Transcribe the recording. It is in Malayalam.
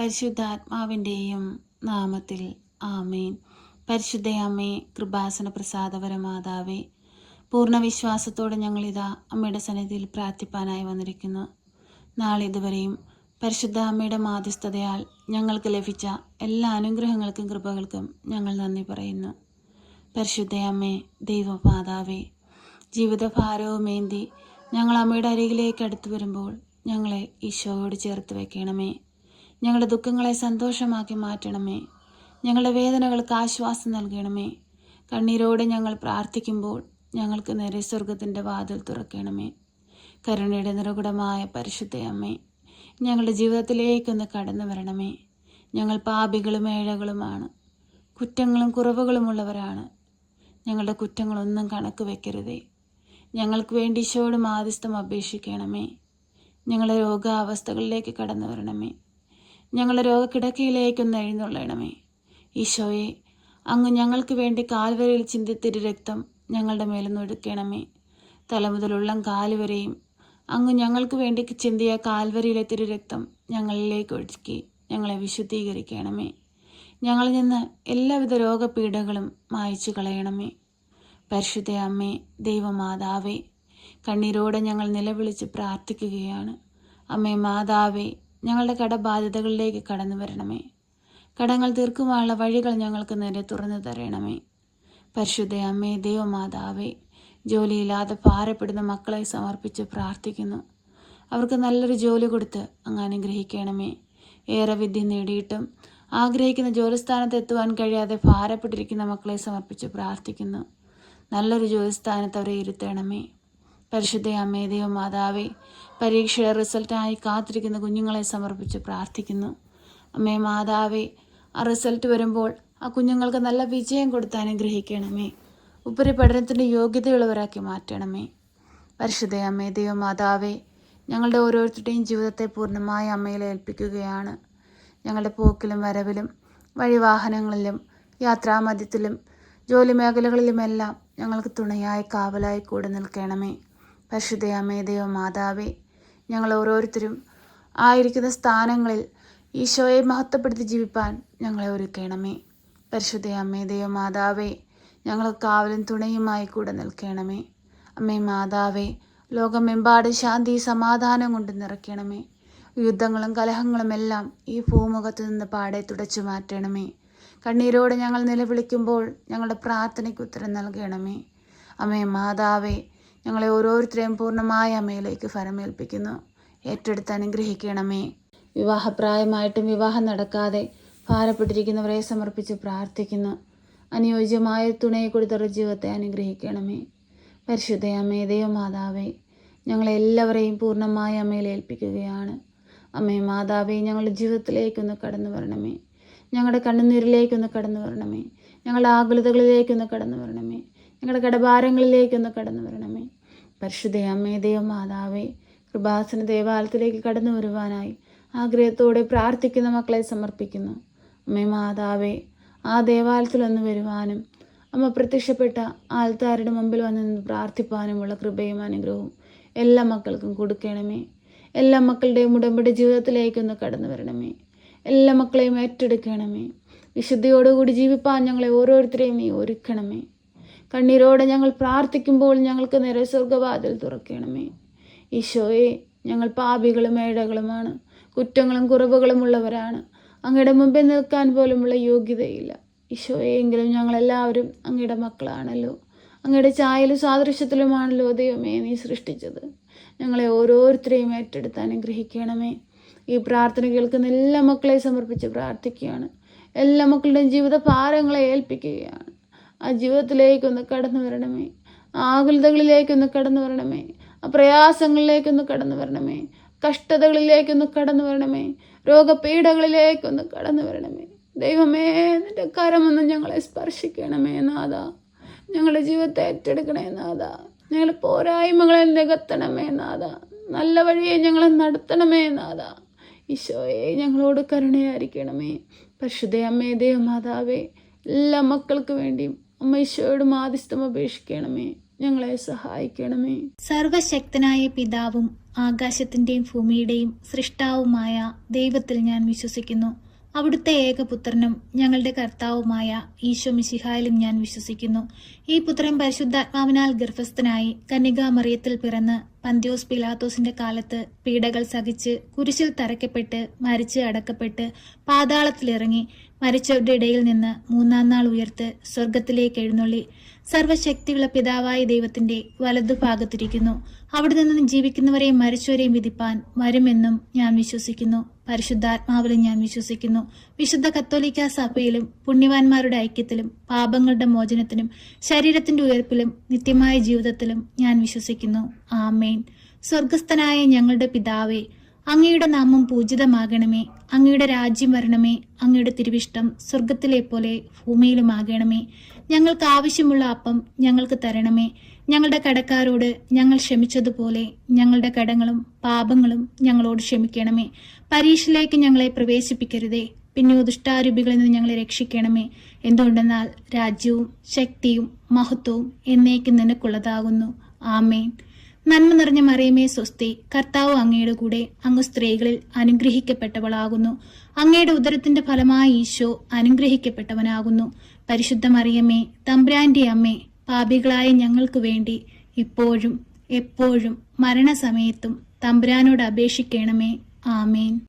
പരിശുദ്ധാത്മാവിൻ്റെയും നാമത്തിൽ ആമേൻ. പരിശുദ്ധ അമ്മേ, കൃപാസന പ്രസാദപരമാതാവേ, പൂർണ്ണ വിശ്വാസത്തോടെ ഞങ്ങളിതാ അമ്മയുടെ സന്നിധിയിൽ പ്രാർത്ഥിപ്പാനായി വന്നിരിക്കുന്നു. നാളിതുവരെയും പരിശുദ്ധ അമ്മയുടെ മാധ്യസ്ഥതയാൽ ഞങ്ങൾക്ക് ലഭിച്ച എല്ലാ അനുഗ്രഹങ്ങൾക്കും കൃപകൾക്കും ഞങ്ങൾ നന്ദി പറയുന്നു. പരിശുദ്ധ അമ്മേ, ദൈവമാതാവേ, ജീവിതഭാരവുമേന്തി ഞങ്ങൾ അമ്മയുടെ അരികിലേക്ക് അടുത്തു വരുമ്പോൾ ഞങ്ങളെ ഈശോയോട് ചേർത്ത് വയ്ക്കണമേ. ഞങ്ങളുടെ ദുഃഖങ്ങളെ സന്തോഷമാക്കി മാറ്റണമേ. ഞങ്ങളുടെ വേദനകൾക്ക് ആശ്വാസം നൽകണമേ. കണ്ണീരോടെ ഞങ്ങൾ പ്രാർത്ഥിക്കുമ്പോൾ ഞങ്ങൾക്ക് നേരെ സ്വർഗത്തിൻ്റെ വാതിൽ തുറക്കണമേ. കരുണയുടെ നിറകുടമായ പരിശുദ്ധ അമ്മേ, ഞങ്ങളുടെ ജീവിതത്തിലേക്കൊന്ന് കടന്നു വരണമേ. ഞങ്ങൾ പാപികളും ഏഴകളുമാണ്, കുറ്റങ്ങളും കുറവുകളുമുള്ളവരാണ്. ഞങ്ങളുടെ കുറ്റങ്ങളൊന്നും കണക്ക് വയ്ക്കരുതേ. ഞങ്ങൾക്ക് വേണ്ടി ഈശോയോട് മാധ്യസ്ഥം അപേക്ഷിക്കണമേ. ഞങ്ങളുടെ രോഗാവസ്ഥകളിലേക്ക് കടന്നു വരണമേ. ഞങ്ങളുടെ രോഗക്കിടക്കയിലേക്കൊന്ന് എഴുന്നള്ളണമേ. ഈശോയെ, അങ്ങ് ഞങ്ങൾക്ക് വേണ്ടി കാൽവരിയിൽ ചിന്തിത്തിരി രക്തം ഞങ്ങളുടെ മേലൊന്ന് ഒഴുക്കണമേ. തലമുതലുള്ളം കാലുവരെയും അങ്ങ് ഞങ്ങൾക്ക് വേണ്ടി ചിന്തിയ കാൽവരിയിലെ തിരു രക്തം ഞങ്ങളിലേക്ക് ഒഴുക്കി ഞങ്ങളെ വിശുദ്ധീകരിക്കണമേ. ഞങ്ങളിൽ നിന്ന് എല്ലാവിധ രോഗപീഠകളും മായ്ച്ചു കളയണമേ. പരിശുദ്ധ അമ്മേ, ദൈവമാതാവേ, കണ്ണീരോടെ ഞങ്ങൾ നിലവിളിച്ച് പ്രാർത്ഥിക്കുകയാണ്. അമ്മേ മാതാവേ, ഞങ്ങളുടെ കടബാധ്യതകളിലേക്ക് കടന്നു വരണമേ. കടങ്ങൾ തീർക്കുവാനുള്ള വഴികൾ ഞങ്ങൾക്ക് നേരെ തുറന്നു തരണമേ. പരിശുദ്ധ അമ്മേ, ദൈവമാതാവേ, ജോലിയില്ലാതെ ഭാരപ്പെടുന്ന മക്കളെ സമർപ്പിച്ച് പ്രാർത്ഥിക്കുന്നു. അവർക്ക് നല്ലൊരു ജോലി കൊടുത്ത് അങ്ങ് അനുഗ്രഹിക്കണമേ. ഏറെ വിദ്യ നേടിയിട്ടും ആഗ്രഹിക്കുന്ന ജോലിസ്ഥാനത്ത് എത്തുവാൻ കഴിയാതെ ഭാരപ്പെട്ടിരിക്കുന്ന മക്കളെ സമർപ്പിച്ച് പ്രാർത്ഥിക്കുന്നു. നല്ലൊരു ജോലിസ്ഥാനത്ത് അവരെ ഇരുത്തണമേ. പരിശുദ്ധ അമ്മേ, ദൈവമാതാവേ, പരീക്ഷയുടെ റിസൾട്ടായി കാത്തിരിക്കുന്ന കുഞ്ഞുങ്ങളെ സമർപ്പിച്ച് പ്രാർത്ഥിക്കുന്നു. അമ്മേ മാതാവേ, ആ റിസൾട്ട് വരുമ്പോൾ ആ കുഞ്ഞുങ്ങൾക്ക് നല്ല വിജയം കൊടുത്ത് അനുഗ്രഹിക്കണമേ. ഉപരിപഠനത്തിൻ്റെ യോഗ്യതയുള്ളവരാക്കി മാറ്റണമേ. പരിശുദ്ധ അമ്മേ, ദൈവമാതാവേ, ഞങ്ങളുടെ ഓരോരുത്തരുടെയും ജീവിതത്തെ പൂർണ്ണമായ അമ്മയിൽ ഏൽപ്പിക്കുകയാണ്. ഞങ്ങളുടെ പോക്കിലും വരവിലും വഴിവാഹനങ്ങളിലും യാത്രാമധ്യത്തിലും ജോലി മേഖലകളിലുമെല്ലാം ഞങ്ങൾക്ക് തുണയായി കാവലായി കൂടെ നിൽക്കണമേ. പരിശുദ്ധ അമ്മേ, ദൈവമാതാവേ, ഞങ്ങൾ ഓരോരുത്തരും ആയിരിക്കുന്ന സ്ഥാനങ്ങളിൽ ഈശോയെ മഹത്വപ്പെടുത്തി ജീവിപ്പാൻ ഞങ്ങളെ ഒരുക്കണമേ. പരിശുദ്ധ അമ്മേ, ദൈവമാതാവേ, ഞങ്ങൾക്ക് കാവലും തുണയുമായി കൂടെ നിൽക്കണമേ. അമ്മേ മാതാവേ, ലോകമെമ്പാടും ശാന്തി സമാധാനം കൊണ്ട് നിറയ്ക്കണമേ. യുദ്ധങ്ങളും കലഹങ്ങളും എല്ലാം ഈ ഭൂമുഖത്ത് നിന്ന് പാടെ തുടച്ചു മാറ്റണമേ. കണ്ണീരോടെ ഞങ്ങൾ നിലവിളിക്കുമ്പോൾ ഞങ്ങളുടെ പ്രാർത്ഥനയ്ക്ക് ഉത്തരം നൽകണമേ. അമ്മേ മാതാവേ, ഞങ്ങളെ ഓരോരുത്തരെയും പൂർണ്ണമായ അമ്മയിലേക്ക് ഫലമേൽപ്പിക്കുന്നു. ഏറ്റെടുത്ത് അനുഗ്രഹിക്കണമേ. വിവാഹപ്രായമായിട്ടും വിവാഹം നടക്കാതെ ഭാരപ്പെട്ടിരിക്കുന്നവരെ സമർപ്പിച്ച് പ്രാർത്ഥിക്കുന്നു. അനുയോജ്യമായ തുണയെ കൊടുത്തവരുടെ ജീവിതത്തെ അനുഗ്രഹിക്കണമേ. പരിശുദ്ധ അമ്മേ, ദൈവമാതാവേ, ഞങ്ങളെല്ലാവരെയും പൂർണ്ണമായ അമ്മയിൽ ഏൽപ്പിക്കുകയാണ്. അമ്മേ മാതാവേ, ഞങ്ങളുടെ ജീവിതത്തിലേക്കൊന്ന് കടന്നു വരണമേ. ഞങ്ങളുടെ കണ്ണുനീരിലേക്കൊന്ന് കടന്നു വരണമേ. ഞങ്ങളുടെ ആകുലതകളിലേക്കൊന്ന് കടന്നു വരണമേ. ഞങ്ങളുടെ കടഭാരങ്ങളിലേക്കൊന്ന് കടന്നു വരണമേ. പരിശുദ്ധ അമ്മേ, ദൈവമാതാവേ, കൃപാസന ദേവാലയത്തിലേക്ക് കടന്നു വരുവാനായി ആഗ്രഹത്തോടെ പ്രാർത്ഥിക്കുന്ന മക്കളെ സമർപ്പിക്കുന്നു. അമ്മേ മാതാവേ, ആ ദേവാലയത്തിലൊന്ന് വരുവാനും അമ്മ പ്രത്യക്ഷപ്പെട്ട ആൾത്താരുടെ മുമ്പിൽ വന്ന് നിന്ന് പ്രാർത്ഥിപ്പാനുമുള്ള കൃപയും അനുഗ്രഹവും എല്ലാ മക്കൾക്കും കൊടുക്കണമേ. എല്ലാ മക്കളുടെയും ഉടമ്പടി ജീവിതത്തിലേക്കൊന്ന് കടന്നു വരണമേ. എല്ലാ മക്കളെയും ഏറ്റെടുക്കണമേ. വിശുദ്ധിയോടുകൂടി ജീവിപ്പാൻ ഞങ്ങളെ ഓരോരുത്തരെയും നീ ഒരുക്കണമേ. കണ്ണീരോടെ ഞങ്ങൾ പ്രാർത്ഥിക്കുമ്പോൾ ഞങ്ങൾക്ക് നേരെ സ്വർഗവാതിൽ തുറക്കണമേ. ഈശോയെ, ഞങ്ങൾ പാപികളും ഏഴകളുമാണ്, കുറ്റങ്ങളും കുറവുകളും ഉള്ളവരാണ്. അങ്ങയുടെ മുമ്പിൽ നിൽക്കാൻ പോലുമുള്ള യോഗ്യതയില്ല. ഈശോയെ, എങ്കിലും ഞങ്ങളെല്ലാവരും അങ്ങയുടെ മക്കളാണല്ലോ. അങ്ങയുടെ ഛായയിലും സാദൃശ്യത്തിലുമാണല്ലോ ദൈവമേ നീ സൃഷ്ടിച്ചത്. ഞങ്ങളെ ഓരോരുത്തരെയും ഏറ്റെടുത്ത് അനുഗ്രഹിക്കണമേ. ഈ പ്രാർത്ഥന കേൾക്കുന്ന എല്ലാ മക്കളെ സമർപ്പിച്ച് പ്രാർത്ഥിക്കുകയാണ്. എല്ലാ മക്കളുടെയും ജീവിത ഭാരങ്ങളെ ഏൽപ്പിക്കുകയാണ്. ആ ജീവിതത്തിലേക്കൊന്ന് കടന്നു വരണമേ. ആകുലതകളിലേക്കൊന്ന് കടന്നു വരണമേ. ആ പ്രയാസങ്ങളിലേക്കൊന്ന് കടന്നു വരണമേ. കഷ്ടതകളിലേക്കൊന്ന് കടന്നു വരണമേ. രോഗപീഠകളിലേക്കൊന്ന് കടന്നു വരണമേ. ദൈവമേ, നിന്റെ കരമൊന്ന് ഞങ്ങളെ സ്പർശിക്കണമേ നാഥ. ഞങ്ങളുടെ ജീവിതത്തെ ഏറ്റെടുക്കണേ നാഥ. ഞങ്ങളുടെ പോരായ്മകളെ നികത്തണമേ നാഥ. നല്ല വഴിയെ ഞങ്ങളെ നടത്തണമേ നാഥ. ഈശോയെ, ഞങ്ങളോട് കരുണയായിരിക്കണമേ. പരിശുദ്ധ അമ്മേ, ദൈവമാതാവേ, എല്ലാ മക്കൾക്ക് വേണ്ടിയും അമ്മ ഈശോയോട് മാധ്യസ്ഥം അപേക്ഷിക്കണമേ. ഞങ്ങളെ സഹായിക്കണമേ. സർവശക്തനായ പിതാവും ആകാശത്തിന്റെയും ഭൂമിയുടെയും സൃഷ്ടാവുമായ ദൈവത്തിൽ ഞാൻ വിശ്വസിക്കുന്നു. അവിടുത്തെ ഏകപുത്രനും ഞങ്ങളുടെ കർത്താവുമായ ഈശോ മിശിഹായിലും ഞാൻ വിശ്വസിക്കുന്നു. ഈ പുത്രൻ പരിശുദ്ധാത്മാവിനാൽ ഗർഭസ്ഥനായി കന്യകാമറിയത്തിൽ പിറന്ന് പന്ത്യോസ് പിലാത്തോസിന്റെ കാലത്ത് പീഡകൾ സഹിച്ച് കുരിശിൽ തറയ്ക്കപ്പെട്ട് മരിച്ച് അടക്കപ്പെട്ട് പാതാളത്തിലിറങ്ങി മരിച്ചവരുടെ ഇടയിൽ നിന്ന് മൂന്നാം നാൾ ഉയർത്ത് സ്വർഗത്തിലേക്ക് എഴുന്നള്ളി സർവശക്തിയുള്ള പിതാവായ ദൈവത്തിന്റെ വലതുഭാഗത്തിരിക്കുന്നു. അവിടെ നിന്നും ജീവിക്കുന്നവരെയും മരിച്ചവരെയും വിധിപ്പാൻ വരുമെന്നും ഞാൻ വിശ്വസിക്കുന്നു. പരിശുദ്ധാത്മാവിലും ഞാൻ വിശ്വസിക്കുന്നു. വിശുദ്ധ കത്തോലിക്ക സഭയിലും പുണ്യവാന്മാരുടെ ഐക്യത്തിലും പാപങ്ങളുടെ മോചനത്തിനും ശരീരത്തിന്റെ ഉയർപ്പിലും നിത്യമായ ജീവിതത്തിലും ഞാൻ വിശ്വസിക്കുന്നു. ആമേൻ. സ്വർഗസ്ഥനായ ഞങ്ങളുടെ പിതാവേ, അങ്ങയുടെ നാമം പൂജിതമാകണമേ. അങ്ങയുടെ രാജ്യം വരണമേ. അങ്ങയുടെ തിരുവിഷ്ടം സ്വർഗത്തിലെ പോലെ ഭൂമിയിലുമാകണമേ. ഞങ്ങൾക്ക് ആവശ്യമുള്ള അപ്പം ഞങ്ങൾക്ക് തരണമേ. ഞങ്ങളുടെ കടക്കാരോട് ഞങ്ങൾ ക്ഷമിച്ചതുപോലെ ഞങ്ങളുടെ കടങ്ങളും പാപങ്ങളും ഞങ്ങളോട് ക്ഷമിക്കണമേ. പരീക്ഷയിലേക്ക് ഞങ്ങളെ പ്രവേശിപ്പിക്കരുതേ, പിന്നെയോ ദുഷ്ടാരൂപികളിൽ നിന്ന് ഞങ്ങളെ രക്ഷിക്കണമേ. എന്തുകൊണ്ടെന്നാൽ രാജ്യവും ശക്തിയും മഹത്വവും എന്നേക്കും നിനക്കുള്ളതാകുന്നു. ആമേൻ. നന്മ നിറഞ്ഞ മറിയമേ സ്വസ്തി, കർത്താവ് അങ്ങയുടെ കൂടെ, അങ്ങ് സ്ത്രീകളിൽ അനുഗ്രഹിക്കപ്പെട്ടവളാകുന്നു. അങ്ങയുടെ ഉദരത്തിന്റെ ഫലമായ ഈശോ അനുഗ്രഹിക്കപ്പെട്ടവനാകുന്നു. പരിശുദ്ധ മറിയമേ, തമ്പുരാന്റെ അമ്മേ, പാപികളായ ഞങ്ങൾക്ക് വേണ്ടി ഇപ്പോഴും എപ്പോഴും മരണസമയത്തും തമ്പുരാനോട് അപേക്ഷിക്കണമേ. ആമേൻ.